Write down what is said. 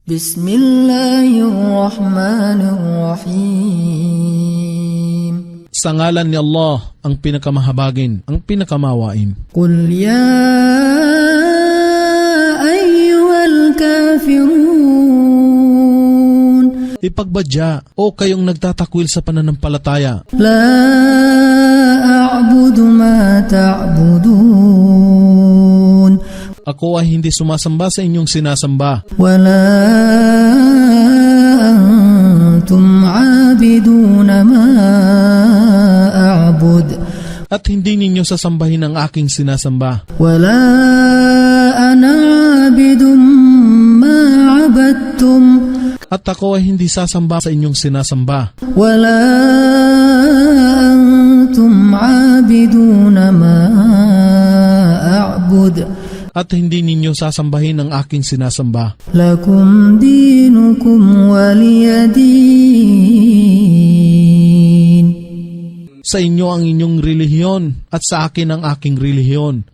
Bismillahirrahmanirrahim. Sa ngalan ni Allah, ang pinakamahabagin, ang pinakamawain. Qul ya ayyuhal kafirun. Ipagbadya, o kayong nagtatakwil sa pananampalataya. La a'budu ma ta'budun. Ako ay hindi sumasamba sa inyong sinasamba. Wala antum 'abiduna ma a'bud. At hindi ninyo sasambahin ang aking sinasamba. Wala ana 'abidum ma 'abadtum. At ako ay hindi sasamba sa inyong sinasamba. Wala antum 'abiduna ma a'bud. At hindi ninyo sasambahin ang aking sinasamba. Lakum dinukum waliyadin. Sa inyo ang inyong relihiyon at sa akin ang aking relihiyon.